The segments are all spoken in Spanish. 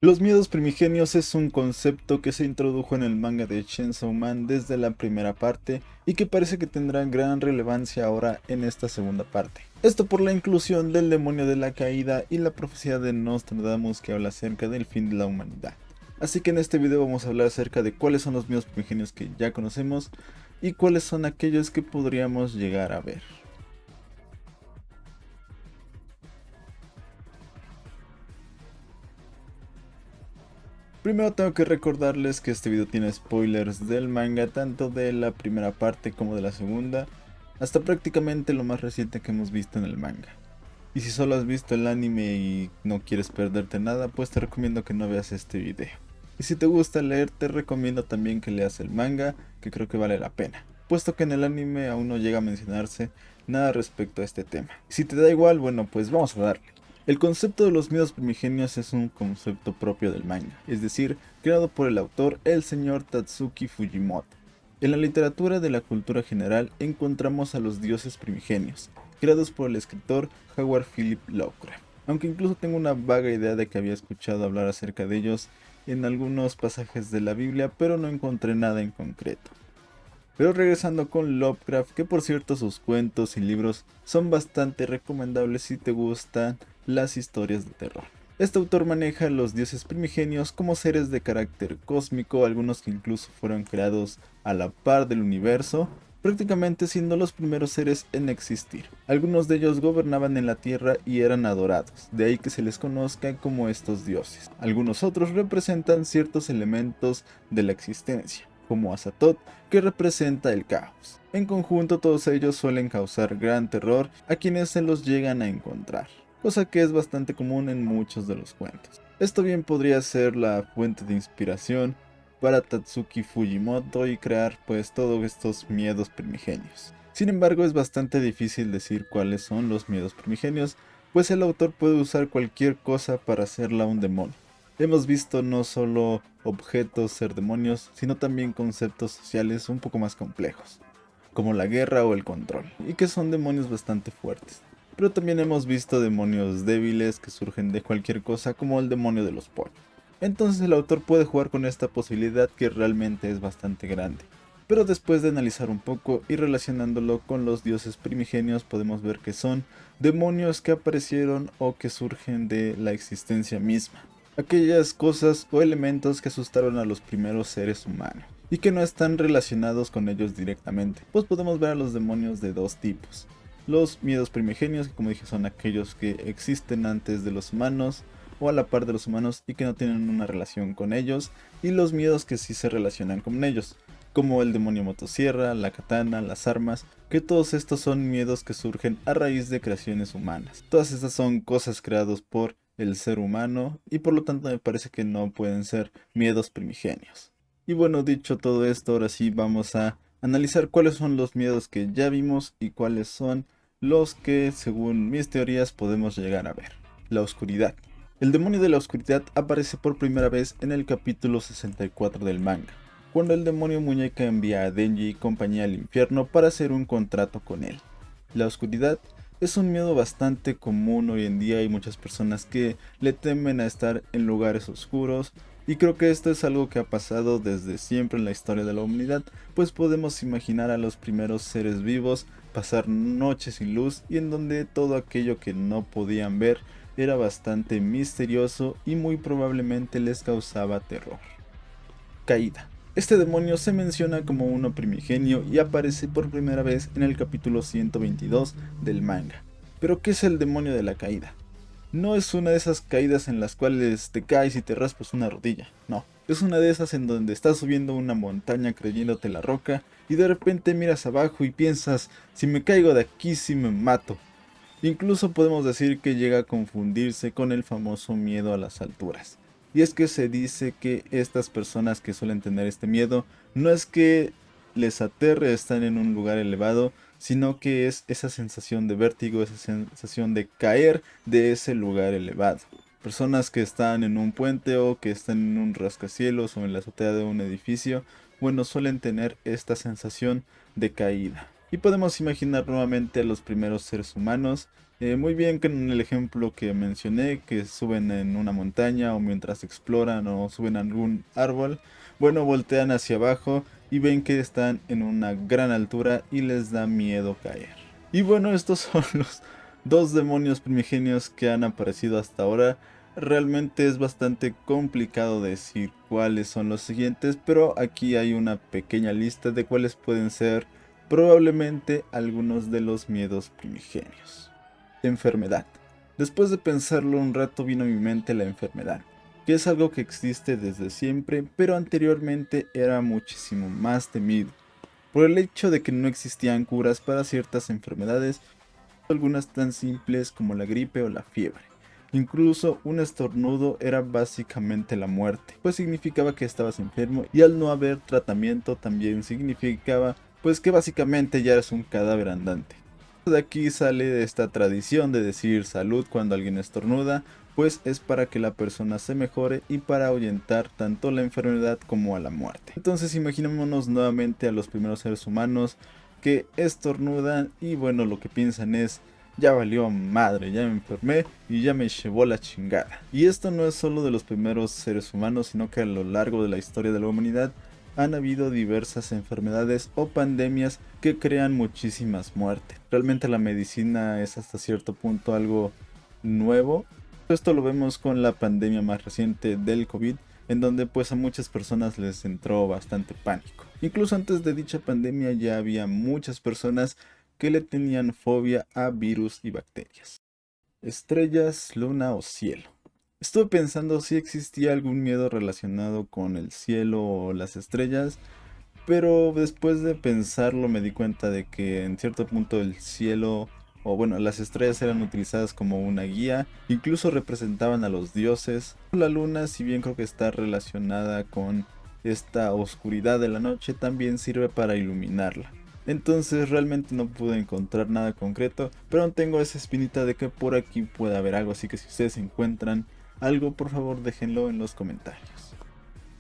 Los miedos primigenios es un concepto que se introdujo en el manga de Chainsaw Man desde la primera parte y que parece que tendrá gran relevancia ahora en esta segunda parte. Esto por la inclusión del demonio de la caída y la profecía de Nostradamus que habla acerca del fin de la humanidad. Así que en este video vamos a hablar acerca de cuáles son los miedos primigenios que ya conocemos y cuáles son aquellos que podríamos llegar a ver. Primero tengo que recordarles que este video tiene spoilers del manga, tanto de la primera parte como de la segunda, hasta prácticamente lo más reciente que hemos visto en el manga. Y si solo has visto el anime y no quieres perderte nada, pues te recomiendo que no veas este video. Y si te gusta leer, te recomiendo también que leas el manga, que creo que vale la pena, puesto que en el anime aún no llega a mencionarse nada respecto a este tema. Y si te da igual, bueno, pues vamos a darle. El concepto de los miedos primigenios es un concepto propio del manga, es decir, creado por el autor, el señor Tatsuki Fujimoto. En la literatura de la cultura general encontramos a los dioses primigenios, creados por el escritor Howard Philip Lovecraft, aunque incluso tengo una vaga idea de que había escuchado hablar acerca de ellos en algunos pasajes de la Biblia, pero no encontré nada en concreto. Pero regresando con Lovecraft, que por cierto sus cuentos y libros son bastante recomendables si te gustan las historias de terror. Este autor maneja a los dioses primigenios como seres de carácter cósmico, algunos que incluso fueron creados a la par del universo, prácticamente siendo los primeros seres en existir. Algunos de ellos gobernaban en la tierra y eran adorados, de ahí que se les conozca como estos dioses. Algunos otros representan ciertos elementos de la existencia, como Azatoth, que representa el caos. En conjunto todos ellos suelen causar gran terror a quienes se los llegan a encontrar, cosa que es bastante común en muchos de los cuentos. Esto bien podría ser la fuente de inspiración para Tatsuki Fujimoto y crear pues todos estos miedos primigenios. Sin embargo, es bastante difícil decir cuáles son los miedos primigenios, pues el autor puede usar cualquier cosa para hacerla un demonio. Hemos visto no solo objetos ser demonios, sino también conceptos sociales un poco más complejos, como la guerra o el control, y que son demonios bastante fuertes. Pero también hemos visto demonios débiles que surgen de cualquier cosa, como el demonio de los pollos. Entonces el autor puede jugar con esta posibilidad que realmente es bastante grande. Pero después de analizar un poco y relacionándolo con los dioses primigenios, podemos ver que son demonios que aparecieron o que surgen de la existencia misma. Aquellas cosas o elementos que asustaron a los primeros seres humanos y que no están relacionados con ellos directamente, pues podemos ver a los demonios de dos tipos. Los miedos primigenios, que como dije son aquellos que existen antes de los humanos o a la par de los humanos y que no tienen una relación con ellos, y los miedos que sí se relacionan con ellos, como el demonio motosierra, la katana, las armas, que todos estos son miedos que surgen a raíz de creaciones humanas. Todas estas son cosas creadas por el ser humano y por lo tanto me parece que no pueden ser miedos primigenios. Y bueno, dicho todo esto, ahora sí vamos a analizar cuáles son los miedos que ya vimos y cuáles son los que, según mis teorías, podemos llegar a ver. La oscuridad. El demonio de la oscuridad aparece por primera vez en el capítulo 64 del manga, cuando el demonio muñeca envía a Denji y compañía al infierno para hacer un contrato con él. La oscuridad es un miedo bastante común hoy en día, hay muchas personas que le temen a estar en lugares oscuros y creo que esto es algo que ha pasado desde siempre en la historia de la humanidad, pues podemos imaginar a los primeros seres vivos pasar noches sin luz y en donde todo aquello que no podían ver era bastante misterioso y muy probablemente les causaba terror. Caída. Este demonio se menciona como uno primigenio y aparece por primera vez en el capítulo 122 del manga. Pero ¿qué es el demonio de la caída? No es una de esas caídas en las cuales te caes y te raspas una rodilla, no. Es una de esas en donde estás subiendo una montaña creyéndote la roca y de repente miras abajo y piensas, si me caigo de aquí sí me mato. Incluso podemos decir que llega a confundirse con el famoso miedo a las alturas. Y es que se dice que estas personas que suelen tener este miedo no es que les aterre estar en un lugar elevado, sino que es esa sensación de vértigo, esa sensación de caer de ese lugar elevado. Personas que están en un puente o que están en un rascacielos o en la azotea de un edificio, bueno, suelen tener esta sensación de caída. Y podemos imaginar nuevamente a los primeros seres humanos Muy bien con el ejemplo que mencioné, que suben en una montaña o mientras exploran o suben a algún árbol, bueno, voltean hacia abajo y ven que están en una gran altura y les da miedo caer. Y bueno, estos son los dos demonios primigenios que han aparecido hasta ahora. Realmente es bastante complicado decir cuáles son los siguientes, pero aquí hay una pequeña lista de cuáles pueden ser probablemente algunos de los miedos primigenios. Enfermedad. Después de pensarlo un rato vino a mi mente la enfermedad, que es algo que existe desde siempre, pero anteriormente era muchísimo más temido, por el hecho de que no existían curas para ciertas enfermedades, algunas tan simples como la gripe o la fiebre. Incluso un estornudo era básicamente la muerte, pues significaba que estabas enfermo y al no haber tratamiento también significaba pues que básicamente ya eres un cadáver andante. De aquí sale esta tradición de decir salud cuando alguien estornuda, pues es para que la persona se mejore y para ahuyentar tanto la enfermedad como a la muerte. Entonces imaginémonos nuevamente a los primeros seres humanos que estornudan y bueno, lo que piensan es ya valió madre, ya me enfermé y ya me llevó la chingada. Y esto no es solo de los primeros seres humanos, sino que a lo largo de la historia de la humanidad han habido diversas enfermedades o pandemias que crean muchísimas muertes. Realmente la medicina es hasta cierto punto algo nuevo. Esto lo vemos con la pandemia más reciente del COVID, en donde pues a muchas personas les entró bastante pánico. Incluso antes de dicha pandemia ya había muchas personas que le tenían fobia a virus y bacterias. Estrellas, luna o cielo. Estuve pensando si existía algún miedo relacionado con el cielo o las estrellas, pero después de pensarlo me di cuenta de que en cierto punto el cielo, o bueno, las estrellas eran utilizadas como una guía, incluso representaban a los dioses. La luna, si bien creo que está relacionada con esta oscuridad de la noche, también sirve para iluminarla. Entonces realmente no pude encontrar nada concreto, pero aún tengo esa espinita de que por aquí puede haber algo, así que si ustedes encuentran algo, por favor déjenlo en los comentarios.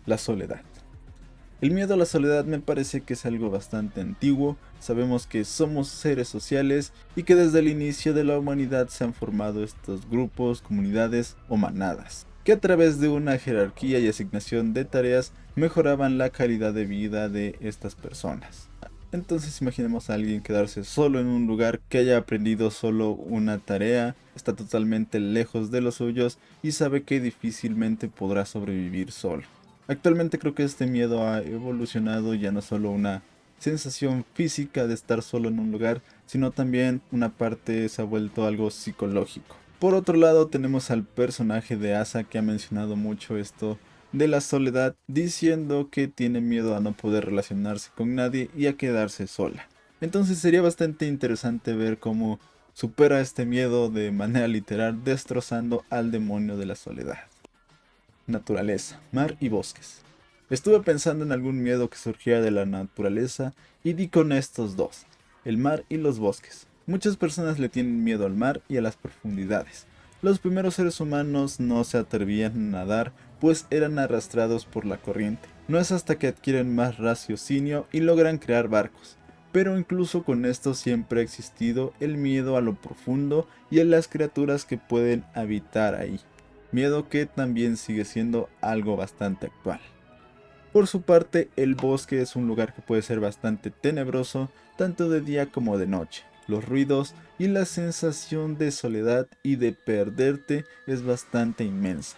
La soledad. El miedo a la soledad me parece que es algo bastante antiguo. Sabemos que somos seres sociales y que desde el inicio de la humanidad se han formado estos grupos, comunidades o manadas, que a través de una jerarquía y asignación de tareas mejoraban la calidad de vida de estas personas. Entonces imaginemos a alguien quedarse solo en un lugar que haya aprendido solo una tarea, está totalmente lejos de los suyos y sabe que difícilmente podrá sobrevivir solo. Actualmente creo que este miedo ha evolucionado ya no solo una sensación física de estar solo en un lugar, sino también una parte se ha vuelto algo psicológico. Por otro lado tenemos al personaje de Asa que ha mencionado mucho esto de la soledad, diciendo que tiene miedo a no poder relacionarse con nadie y a quedarse sola. Entonces sería bastante interesante ver cómo supera este miedo de manera literal, destrozando al demonio de la soledad. Naturaleza, mar y bosques. Estuve pensando en algún miedo que surgiera de la naturaleza y di con estos dos, el mar y los bosques. Muchas personas le tienen miedo al mar y a las profundidades. Los primeros seres humanos no se atrevían a nadar, pues eran arrastrados por la corriente. No es hasta que adquieren más raciocinio y logran crear barcos. Pero incluso con esto siempre ha existido el miedo a lo profundo y a las criaturas que pueden habitar ahí. Miedo que también sigue siendo algo bastante actual. Por su parte, el bosque es un lugar que puede ser bastante tenebroso, tanto de día como de noche. Los ruidos y la sensación de soledad y de perderte es bastante inmensa.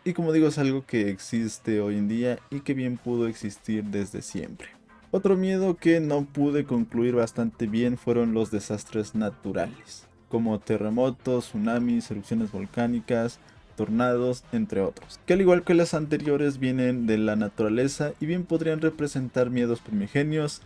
Y como digo, es algo que existe hoy en día y que bien pudo existir desde siempre. Otro miedo que no pude concluir bastante bien fueron los desastres naturales, como terremotos, tsunamis, erupciones volcánicas, tornados, entre otros, que al igual que las anteriores vienen de la naturaleza y bien podrían representar miedos primigenios.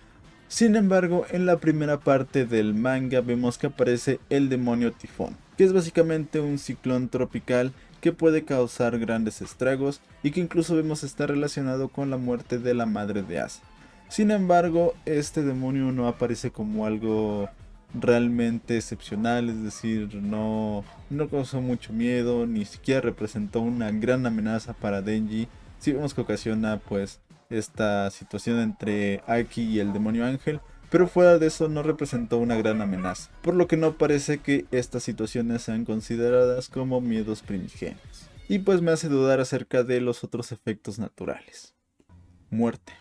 Sin embargo, en la primera parte del manga vemos que aparece el demonio tifón, que es básicamente un ciclón tropical que puede causar grandes estragos y que incluso vemos está relacionado con la muerte de la madre de Asa. Sin embargo, este demonio no aparece como algo realmente excepcional, es decir, no causó mucho miedo, ni siquiera representó una gran amenaza para Denji. Si vemos que ocasiona pues esta situación entre Aki y el demonio ángel, pero fuera de eso no representó una gran amenaza, por lo que no parece que estas situaciones sean consideradas como miedos primigenios. Y pues me hace dudar acerca de los otros efectos naturales. Muerte.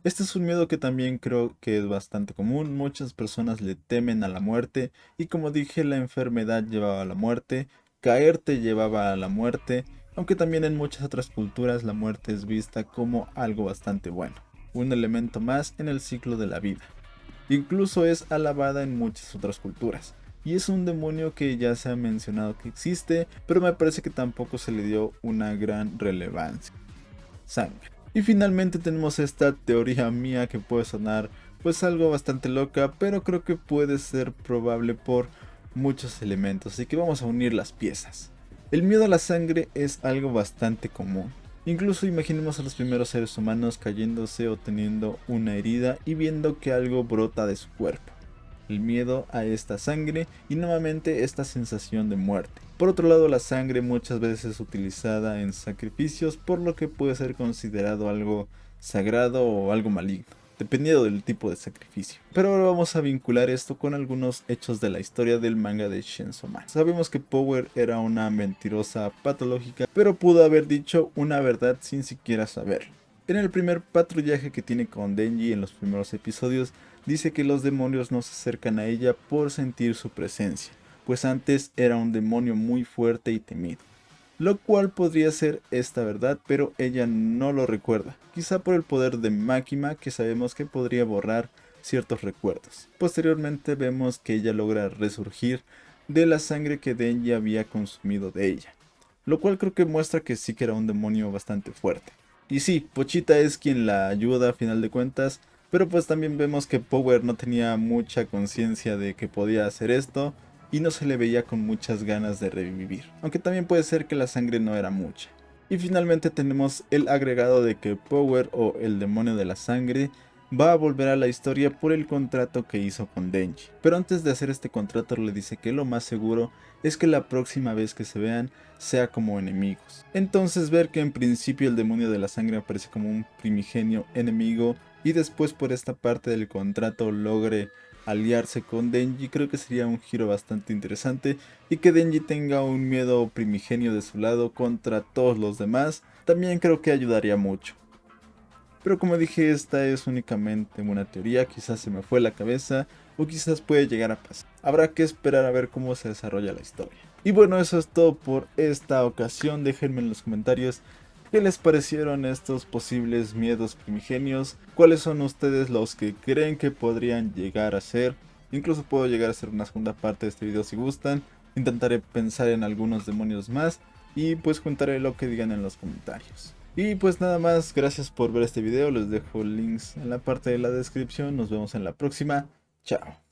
Este es un miedo que también creo que es bastante común, muchas personas le temen a la muerte y como dije la enfermedad llevaba a la muerte, caerte llevaba a la muerte, aunque también en muchas otras culturas la muerte es vista como algo bastante bueno, un elemento más en el ciclo de la vida. Incluso es alabada en muchas otras culturas. Y es un demonio que ya se ha mencionado que existe, pero me parece que tampoco se le dio una gran relevancia. Sangre. Y finalmente tenemos esta teoría mía que puede sonar pues algo bastante loca, pero creo que puede ser probable por muchos elementos, así que vamos a unir las piezas. El miedo a la sangre es algo bastante común. Incluso imaginemos a los primeros seres humanos cayéndose o teniendo una herida y viendo que algo brota de su cuerpo. El miedo a esta sangre y nuevamente esta sensación de muerte. Por otro lado, la sangre muchas veces es utilizada en sacrificios, por lo que puede ser considerado algo sagrado o algo maligno, dependiendo del tipo de sacrificio. Pero ahora vamos a vincular esto con algunos hechos de la historia del manga de Chainsaw Man. Sabemos que Power era una mentirosa patológica, pero pudo haber dicho una verdad sin siquiera saberlo. En el primer patrullaje que tiene con Denji en los primeros episodios, dice que los demonios no se acercan a ella por sentir su presencia, pues antes era un demonio muy fuerte y temido. Lo cual podría ser esta verdad, pero ella no lo recuerda, quizá por el poder de Makima que sabemos que podría borrar ciertos recuerdos. Posteriormente vemos que ella logra resurgir de la sangre que Denji había consumido de ella, lo cual creo que muestra que sí que era un demonio bastante fuerte. Y sí, Pochita es quien la ayuda a final de cuentas, pero pues también vemos que Power no tenía mucha conciencia de que podía hacer esto y no se le veía con muchas ganas de revivir, aunque también puede ser que la sangre no era mucha. Y finalmente tenemos el agregado de que Power o el demonio de la sangre va a volver a la historia por el contrato que hizo con Denji. Pero antes de hacer este contrato le dice que lo más seguro es que la próxima vez que se vean sea como enemigos. Entonces ver que en principio el demonio de la sangre aparece como un primigenio enemigo y después por esta parte del contrato logre aliarse con Denji, creo que sería un giro bastante interesante y que Denji tenga un miedo primigenio de su lado contra todos los demás, también creo que ayudaría mucho. Pero como dije, esta es únicamente una teoría, quizás se me fue la cabeza o quizás puede llegar a pasar. Habrá que esperar a ver cómo se desarrolla la historia. Y bueno, eso es todo por esta ocasión. Déjenme en los comentarios qué les parecieron estos posibles miedos primigenios, cuáles son ustedes los que creen que podrían llegar a ser. Incluso puedo llegar a hacer una segunda parte de este video si gustan. Intentaré pensar en algunos demonios más y pues juntaré lo que digan en los comentarios. Y pues nada más, gracias por ver este video, les dejo links en la parte de la descripción, nos vemos en la próxima, chao.